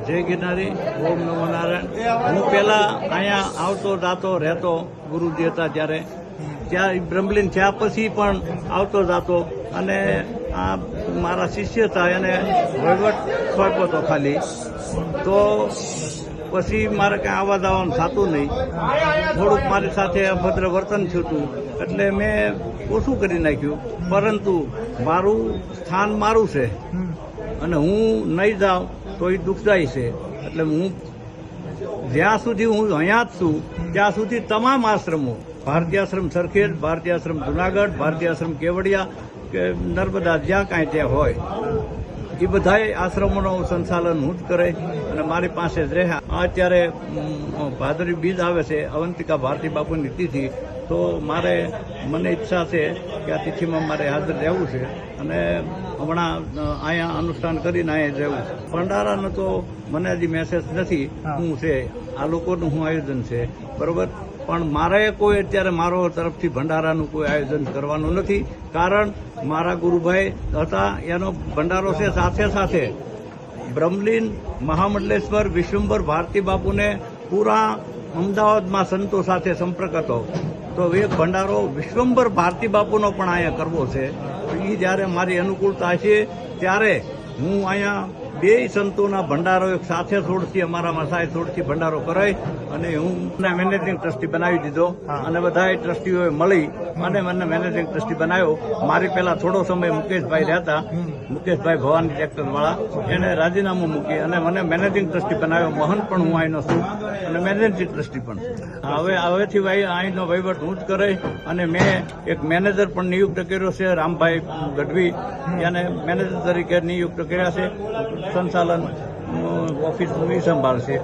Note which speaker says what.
Speaker 1: જય ગિરનારી, ઓમ નમો નારાયણ। હું પહેલા અહીંયા આવતો જાતો રહેતો ગુરુજી હતા ત્યારે, ત્યાં બ્રહ્મલીન થયા પછી પણ આવતો જાતો, અને આ મારા શિષ્ય હતા એને વહીવટ સોંપ્યો હતો ખાલી, તો પછી મારે કાંઈ આવવા જવાનું થતું નહીં, થોડુંક મારી સાથે અભદ્ર વર્તન થયું હતું એટલે મેં ઓછું કરી નાખ્યું, પરંતુ મારું સ્થાન મારું છે અને હું નહીં જાઉં તો એ દુઃખદાયી છે, એટલે હું જ્યાં સુધી હું અહીંયા જ છું ત્યાં સુધી તમામ આશ્રમો, ભારતીય આશ્રમ સરખેજ, ભારતીય આશ્રમ જુનાગઢ, ભારતીય આશ્રમ કેવડિયા કે નર્મદા, જ્યાં કાંઈ ત્યાં હોય એ બધાએ આશ્રમોનું સંચાલન હું જ કરે અને મારી પાસે જ રહ્યા। અત્યારે ભાદરવી બીજ આવે છે, અવંતિકા ભારતી બાપુની તિથિ, તો મને ઈચ્છા છે કે આ તિથિમાં મારે હાજર રહેવું છે અને હમણાં અહીંયા અનુષ્ઠાન કરીને અહીંયા રહેવું છે। ભંડારાનો તો મને હજી મેસેજ નથી શું છે, આ લોકોનું શું આયોજન છે બરોબર, પણ મારે કોઈ અત્યારે મારો તરફથી ભંડારાનું કોઈ આયોજન કરવાનું નથી, કારણ મારા ગુરુભાઈ હતા એનો ભંડારો છે, સાથે સાથે બ્રહ્મલીન મહામંડલેશ્વર વિશ્વંભર ભારતી બાપુને પૂરા અમદાવાદમાં સંતો સાથે સંપર્ક હતો, તો એક ભંડારો વિશ્વંભર ભારતી બાપુનો પણ અહીંયા કરવો છે। એ જ્યારે મારી અનુકૂળતા છે ત્યારે હું અહીંયા બે સંતોના ભંડારો એક સાથે થોડથી અમારા મસાઈ થોડથી ભંડારો કરાય અને હું મેનેજિંગ ટ્રસ્ટી બનાવી દીધો, અને બધા ટ્રસ્ટીઓએ મળી અને મને મેનેજિંગ ટ્રસ્ટી બનાવ્યો। મારી પહેલા થોડો સમય મુકેશભાઈ રહેતા, મુકેશભાઈ ભવાની ટ્રેક્ટરવાળા, એને રાજીનામું મૂકી અને મને મેનેજિંગ ટ્રસ્ટી બનાવ્યો। મહંત પણ હું અહીંનો છું અને મેનેજિંગ ટ્રસ્ટી પણ। હવેથી અહીંનો વહીવટ હું જ કરે, અને મેં એક મેનેજર પણ નિયુક્ત કર્યો છે, રામભાઈ ગઢવી, એને મેનેજર તરીકે નિયુક્ત કર્યા છે, સંચાલન ઓફિસ સંભાળશે।